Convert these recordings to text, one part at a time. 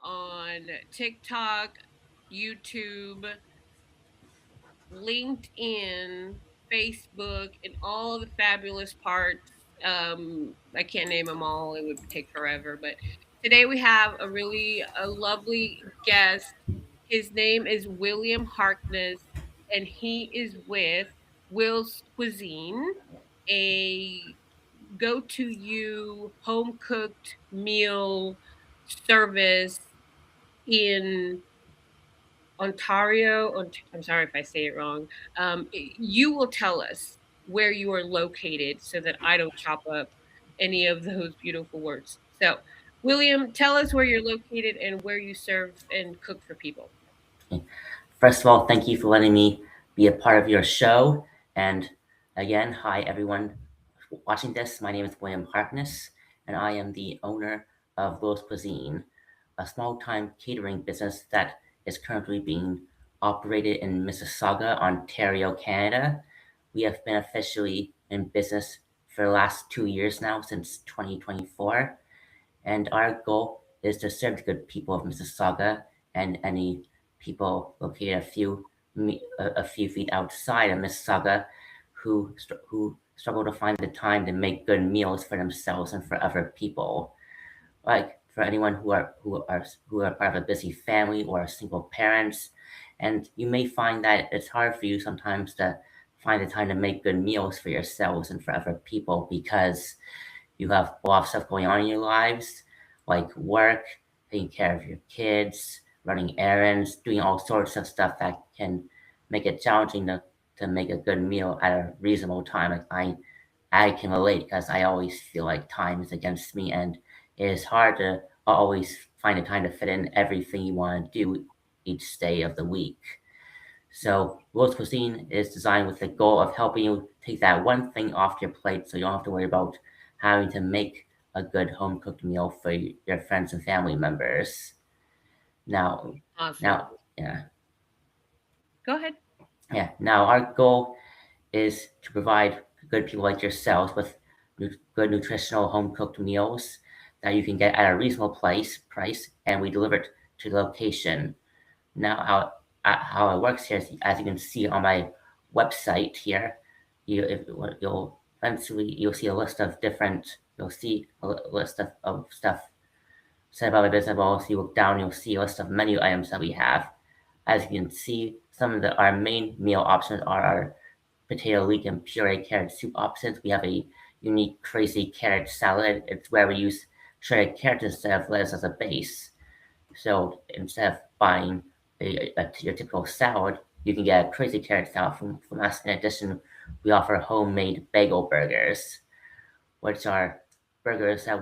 on TikTok, YouTube, LinkedIn, Facebook, and all of the fabulous parts. I can't name them all, it would take forever. But today we have a lovely guest. His name is William Harkness, and he is with Will's Cuisine, a go to you home cooked meal service in Ontario. I'm sorry if I say it wrong. You will tell us where you are located so that I don't chop up any of those beautiful words. So, William, tell us where you're located and where you serve and cook for people. First of all, thank you for letting me be a part of your show. And again, hi everyone watching this. My name is William Harkness, and I am the owner of Will's Cuisine, a small time catering business that is currently being operated in Mississauga, Ontario, Canada. We have been officially in business for the last 2 years now, since 2024. And our goal is to serve the good people of Mississauga and any people located a few feet outside of Mississauga who struggle to find the time to make good meals for themselves and for other people. Like for anyone who are part of a busy family or single parents, and you may find that it's hard for you sometimes to find the time to make good meals for yourselves and for other people because you have a lot of stuff going on in your lives, like work, taking care of your kids, running errands, doing all sorts of stuff that can make it challenging to make a good meal at a reasonable time. Like I can relate because I always feel like time is against me, and it is hard to always find the time to fit in everything you want to do each day of the week. So World Cuisine is designed with the goal of helping you take that one thing off your plate so you don't have to worry about having to make a good home cooked meal for your friends and family members. Now, Awesome. now, yeah, Go ahead. now our goal is to provide good people like yourselves with good nutritional home cooked meals that you can get at a reasonable price, and we deliver it to the location. Now, how it works here is, as you can see on my website here, you'll eventually see a list of different. You'll see a list of stuff said about my business. But also, you look down, you'll see a list of menu items that we have. As you can see, some of our main meal options are our potato leek and puree carrot soup options. We have a unique crazy carrot salad. It's where we use shredded carrots instead of lettuce as a base. So instead of buying your typical salad, you can get a crazy carrot salad from us. In addition, we offer homemade bagel burgers, which are burgers that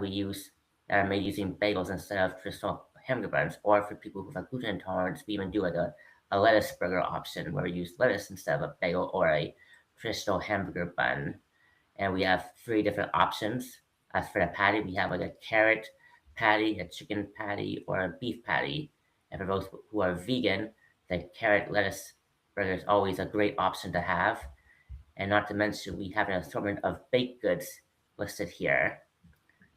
are made using bagels instead of traditional hamburger buns. Or for people who have gluten intolerance, we even do like a lettuce burger option where we use lettuce instead of a bagel or a traditional hamburger bun. And we have three different options. As for the patty, we have like a carrot patty, a chicken patty, or a beef patty. And for those who are vegan, the carrot lettuce burger is always a great option to have. And not to mention, we have an assortment of baked goods listed here.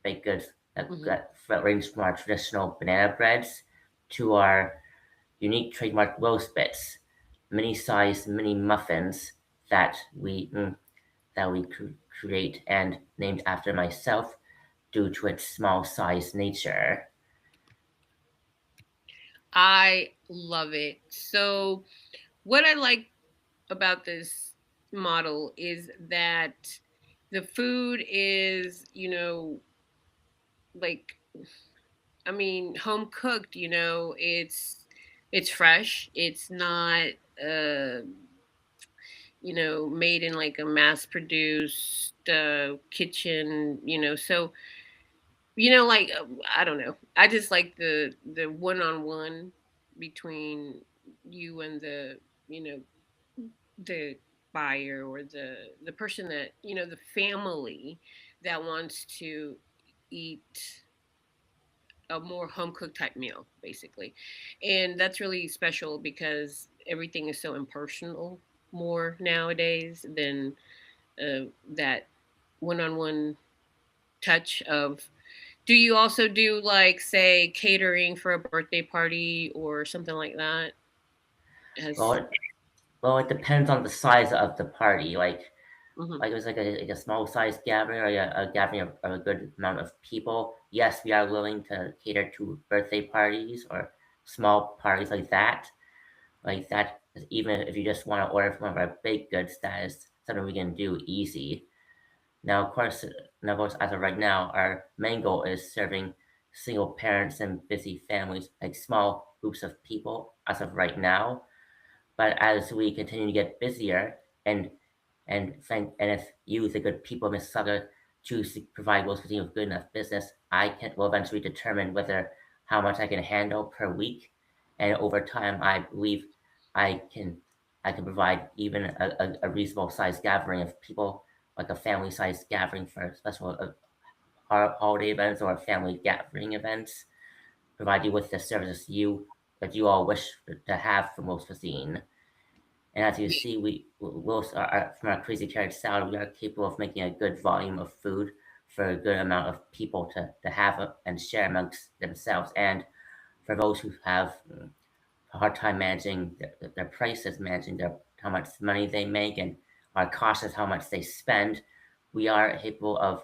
Baked goods Hmm. that range from our traditional banana breads to our unique trademark roast bits, mini-sized mini muffins that we create and named after myself due to its small size nature. I love it. So, what I like about this model is that the food is, like, I mean, home cooked, it's fresh. It's not uh made in like a mass produced kitchen, so like I don't know. I just like the one-on-one between you and you know the buyer or the person that the family that wants to eat a more home cooked type meal basically, and that's really special because everything is so impersonal more nowadays than that one-on-one touch of Do you also do like say catering for a birthday party or something like that? Well, Has it depends on the size of the party. mhm. Like it was like a small size gathering or a gathering of a good amount of people. Yes, we are willing to cater to birthday parties or small parties like that. Like that, even if you just want to order from one of our baked goods, that is something we can do easy. Now, of course, as of right now, our main goal is serving single parents and busy families, like small groups of people. As of right now, but as we continue to get busier and and if you, the good people of Mississauga, choose to provide Will's Cuisine with good enough business, I will eventually determine whether how much I can handle per week, and over time, I believe I can I can provide even a reasonable sized gathering of people, like a family sized gathering for special holiday events or family gathering events, provide you with the services that you all wish to have from Will's Cuisine. And as you see, from our crazy carrot salad, we are capable of making a good volume of food for a good amount of people to have and share amongst themselves. And for those who have a hard time managing their prices, managing how much money they make, and are cautious how much they spend, we are capable of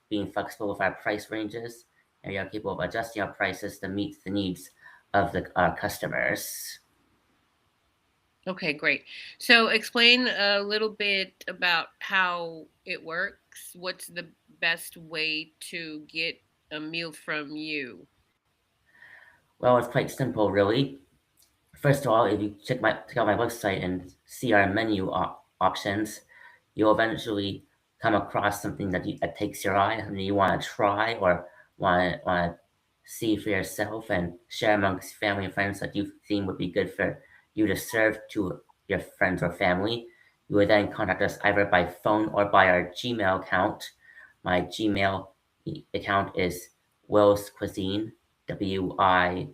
being flexible with our price ranges, and we are capable of adjusting our prices to meet the needs of our customers. Okay, great. So explain a little bit about how it works. What's the best way to get a meal from you? Well, it's quite simple, really. First of all, if you check out my website and see our menu options, you'll eventually come across something that takes your eye, something you want to try or want to see for yourself and share amongst family and friends that you think would be good for you to serve to your friends or family. You would then contact us either by phone or by our Gmail account. My Gmail account is Will's Cuisine, WillsCuisine,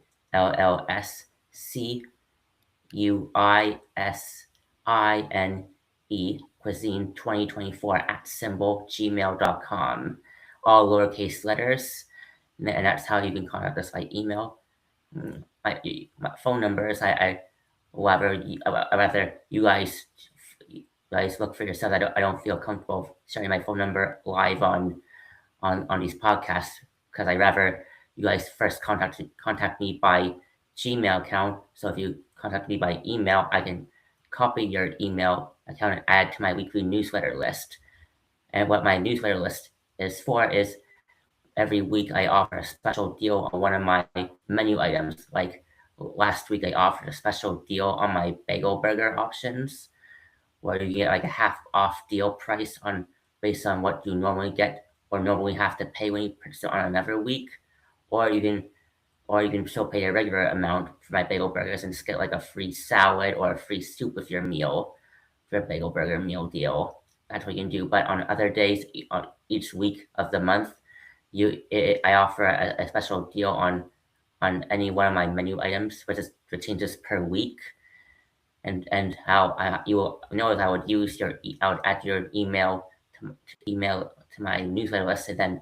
Cuisine 2024 at symbol gmail.com. All lowercase letters, and that's how you can contact us by email. My phone numbers, rather you guys look for yourself. I don't feel comfortable sharing my phone number live on these podcasts because I rather you guys first contact me by Gmail account. So if you contact me by email, I can copy your email account and add to my weekly newsletter list. And what my newsletter list is for is every week I offer a special deal on one of my menu items. Like last week, I offered a special deal on my bagel burger options, where you get like a half off deal price on based on what you normally get or normally have to pay when you purchase it on another week, or you can still pay a regular amount for my bagel burgers and just get like a free salad or a free soup with your meal for a bagel burger meal deal. That's what you can do. But on other days, on each week of the month, I offer a special deal on any one of my menu items, which changes per week, and how you will know that I would add your email to my newsletter list, and then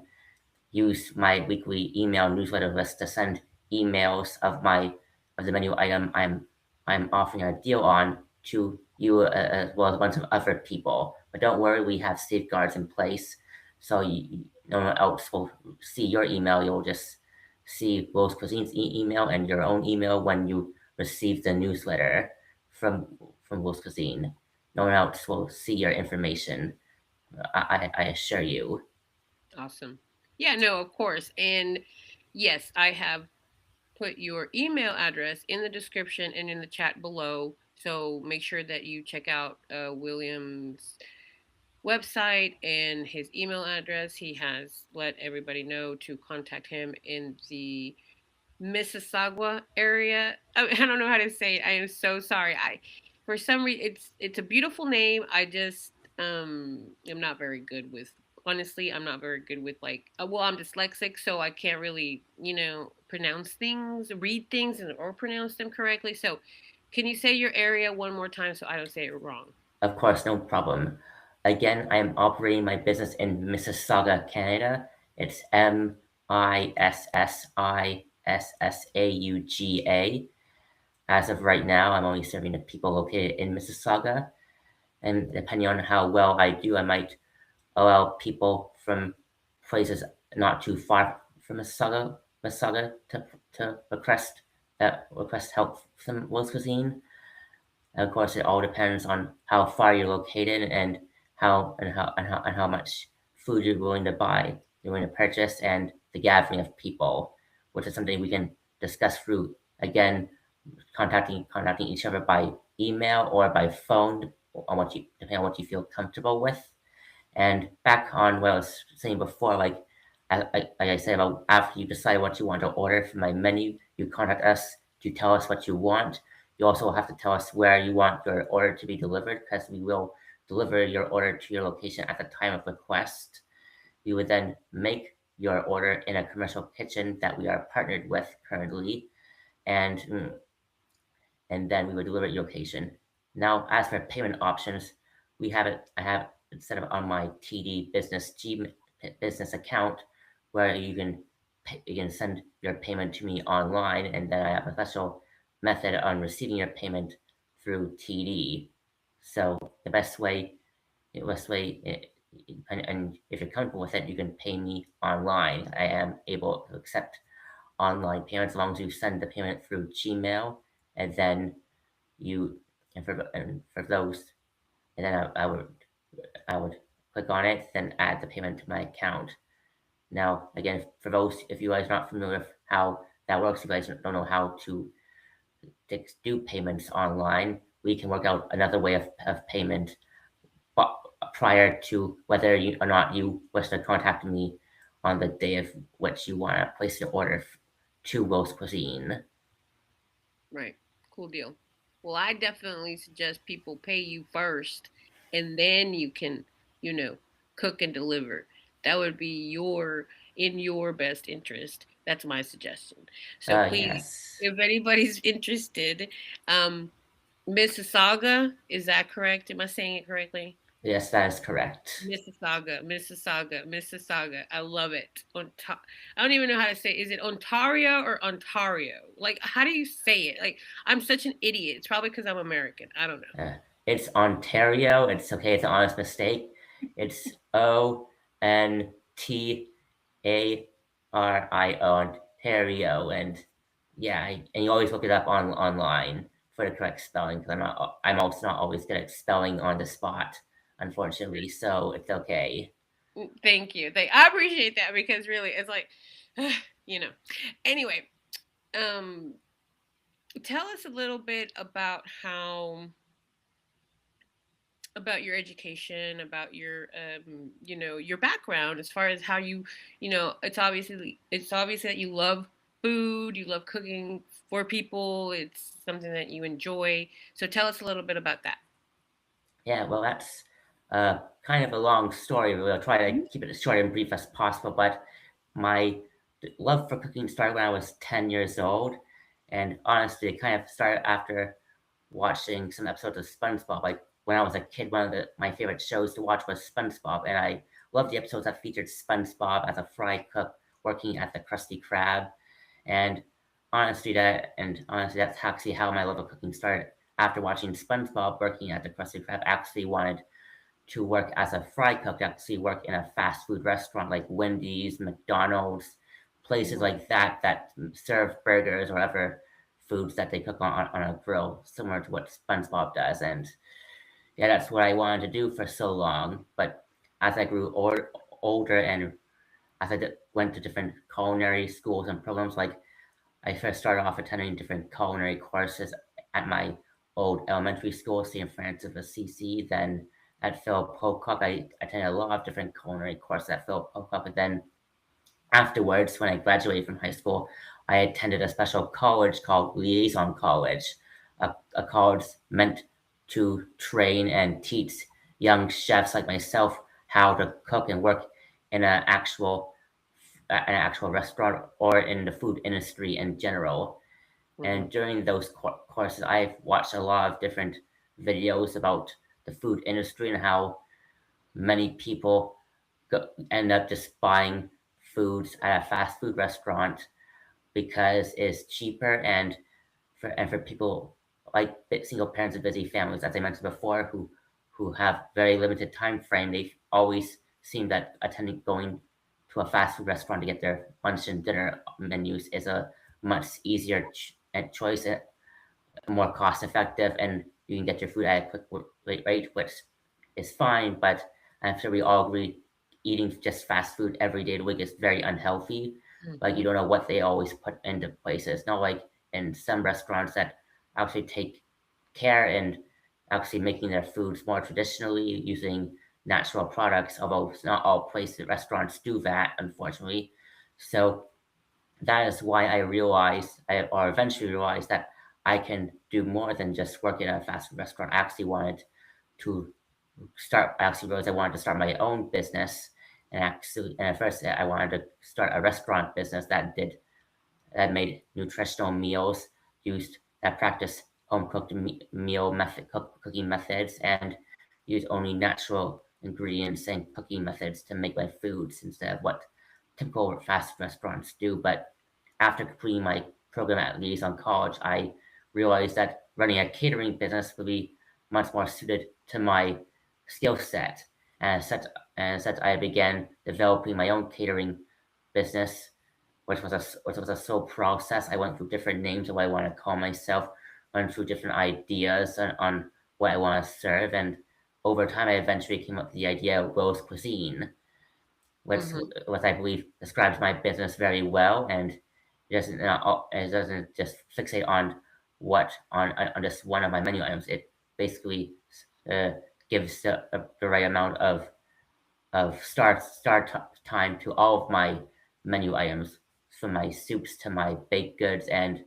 use my weekly email newsletter list to send emails of the menu item I'm offering a deal on to you, as well as a bunch of other people. But don't worry, we have safeguards in place, so no one else will see your email. You'll just see Will's Cuisine's email and your own email when you receive the newsletter from Will's Cuisine. No one else will see your information. I assure you. Awesome. Yeah, no, of course. And yes, I have put your email address in the description and in the chat below. So make sure that you check out William's website and his email address. He has let everybody know to contact him in the Mississauga area. I don't know how to say it. I am so sorry. I for some reason it's a beautiful name. I just am not very good with honestly, I'm not very good with like well, I'm dyslexic, so I can't really, pronounce things, read things or pronounce them correctly. So, can you say your area one more time so I don't say it wrong? Of course, no problem. Again, I am operating my business in Mississauga, Canada, It's Mississauga. As of right now, I'm only serving the people located in Mississauga, and depending on how well I do, I might allow people from places not too far from Mississauga to request help from Will's Cuisine. And of course, it all depends on how far you're located and how much food you're willing to buy, you're willing to purchase, and the gathering of people, which is something we can discuss through again contacting each other by email or by phone on depending on what you feel comfortable with. And back on what I was saying before, like I said about after you decide what you want to order from my menu, you contact us to tell us what you want. You also have to tell us where you want your order to be delivered because we will deliver your order to your location at the time of request. We would then make your order in a commercial kitchen that we are partnered with currently, and and then we would deliver at your location. Now, as for payment options, I have it set up on my TD business account where you can send your payment to me online, and then I have a special method on receiving your payment through TD. So the best way, and if you're comfortable with it, you can pay me online. I am able to accept online payments as long as you send the payment through Gmail, and then you and for those, and then I would click on it, then add the payment to my account. Now, again, for those, if you guys are not familiar with how that works, you guys don't know how to do payments online, we can work out another way of payment prior to whether you or not you wish to contact me on the day of which you want to place your order to Will's Cuisine. Right. Cool deal. Well, I definitely suggest people pay you first and then you can, you know, cook and deliver. That would be in your best interest. That's my suggestion. So please, Yes. if anybody's interested, um Mississauga, is that correct? Am I saying it correctly? Yes, that is correct. Mississauga. I love it. I don't even know how to say it. Is it Ontario or Ontario? Like, how do you say it? Like, I'm such an idiot. It's probably because I'm American. I don't know. It's Ontario. It's okay. It's an honest mistake. It's Ontario, Ontario, and yeah, and you always look it up online for the correct spelling because I'm also not always good at spelling on the spot, unfortunately. So it's okay. Thank you. I appreciate that because really, it's like, you know. Anyway, um, tell us a little bit about your education, about your your background as far as how it's obvious that you love food, you love cooking for people. It's something that you enjoy. So tell us a little bit about that. Yeah, well, that's kind of a long story. We'll try to Mhm. keep it as short and brief as possible. But my love for cooking started when I was 10 years old. And honestly, it kind of started after watching some episodes of SpongeBob. Like when I was a kid, my favorite shows to watch was SpongeBob. And I loved the episodes that featured SpongeBob as a fry cook working at the Krusty Krab. And honestly, that's actually how my love of cooking started. After watching SpongeBob working at the Krusty Krab, I actually wanted to work as a fry cook, to actually work in a fast food restaurant like Wendy's, McDonald's, places Mhm. like that serve burgers or other foods that they cook on a grill, similar to what SpongeBob does. And yeah, that's what I wanted to do for so long. But as I grew older and as went to different culinary schools and programs, like I first started off attending different culinary courses at my old elementary school, St. Francis of Assisi. Then at Philip Pocock, I attended a lot of different culinary courses at Philip Pocock. And then afterwards, when I graduated from high school, I attended a special college called Liaison College, a college meant to train and teach young chefs like myself how to cook and work in an actual restaurant or in the food industry in general. And Mhm. during those courses, I've watched a lot of different videos about the food industry and how many people end up just buying foods at a fast food restaurant because it's cheaper and for people like single parents and busy families, as I mentioned before, who have very limited time frame. They always seem that attending going to a fast food restaurant to get their lunch and dinner menus is a much easier choice, more cost effective, and you can get your food at a quick rate, which is fine. But I'm sure we all agree eating just fast food every day of the week is very unhealthy. Like you Hmm. don't know what they always put into places. Not like in some restaurants that actually take care and actually making their foods more traditionally using natural products, although it's not all places restaurants do that, unfortunately. So that is why or eventually realized that I can do more than just work in a fast food restaurant. I actually wanted to I actually realized I wanted to start my own business. And at first I wanted to start a restaurant business that made nutritional meals, used that practice home cooked meal cooking methods, and use only natural ingredients and cooking methods to make my foods instead of what typical fast restaurants do. But after completing my program at Liaison College, I realized that running a catering business would be much more suited to my skill set. And as such, I began developing my own catering business, which was a slow process. I went through different names of what I want to call myself, went through different ideas on what I want to serve, and over time, I eventually came up with the idea of Will's Cuisine, which, Hmm. which I believe describes my business very well, and it doesn't just fixate on on just one of my menu items. It basically uh, gives the right amount of time to all of my menu items, from my soups to my baked goods, and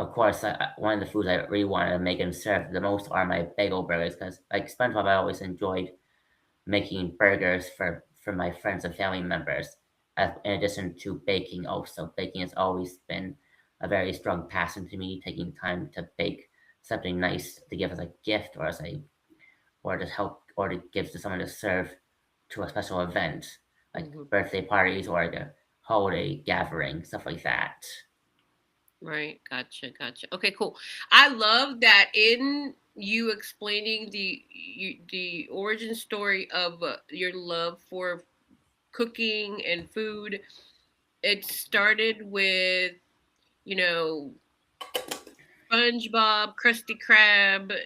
of course, one of the foods I really want to make and serve the most are my bagel burgers, because like SpongeBob, I always enjoyed making burgers for my friends and family members. In addition to baking, also baking has always been a very strong passion to me. Taking time to bake something nice to give as a gift, or to help, or to give to someone to serve to a special event, like Hmm. birthday parties or like a holiday gathering, stuff like that. Right. Gotcha. Gotcha. Okay. Cool. I love that in you explaining the origin story of your love for cooking and food. It started with you know SpongeBob, Krusty Krab,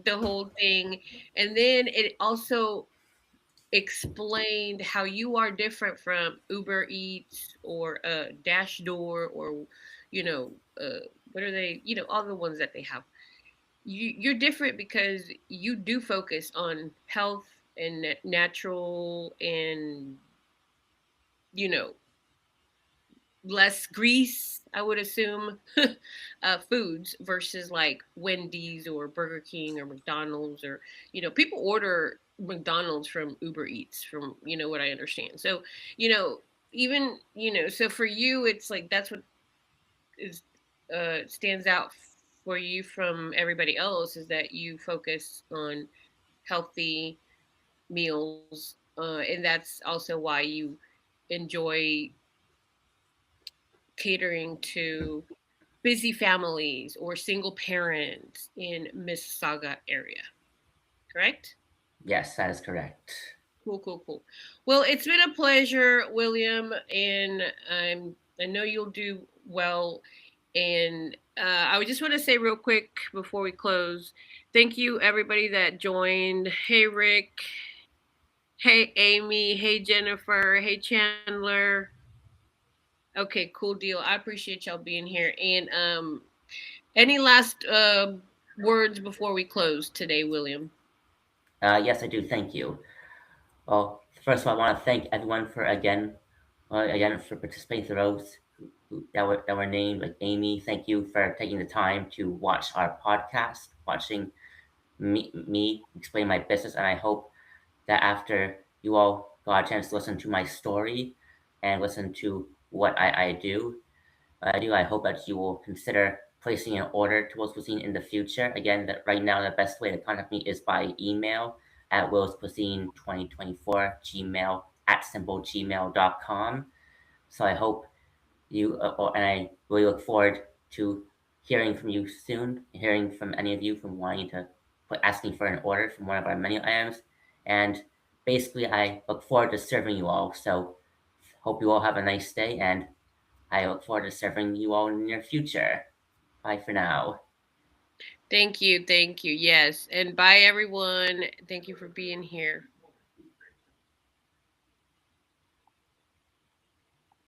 the whole thing, and then it also explained how you are different from Uber Eats or Dash Door or you know what are they, all the ones that they have. You're different because you do focus on health and natural and you know less grease, I would assume, foods versus like Wendy's or Burger King or McDonald's, or people order McDonald's from Uber Eats, from what I understand. So you know even so for you it's like that's what is stands out for you from everybody else, is that you focus on healthy meals, and that's also why you enjoy catering to busy families or single parents in Mississauga area, correct? Yes, that is correct. Cool, cool, cool. Well, it's been a pleasure, William, and I know you'll do well. And I would just want to say real quick before we close, thank you everybody that joined. Hey Rick, hey Amy, hey Jennifer, hey Chandler. Okay, cool deal. I appreciate y'all being here. And any last words before we close today, William? Yes, I do. Thank you. Well, first of all, I want to thank everyone again for participating. For those that were named, like Amy, thank you for taking the time to watch our podcast, watching me explain my business, and I hope that after you all got a chance to listen to my story and listen to what I hope that you will consider placing an order to Will's Cuisine in the future. Again, that right now the best way to contact me is by email at Will's Cuisine 2024 gmail at simplegmail.com. So I hope and I really look forward to hearing from you soon, hearing from any of you from wanting to asking for an order from one of our menu items. And basically, I look forward to serving you all. So hope you all have a nice day, and I look forward to serving you all in the near future. Bye for now. Thank you. Thank you. Yes. And bye, everyone. Thank you for being here.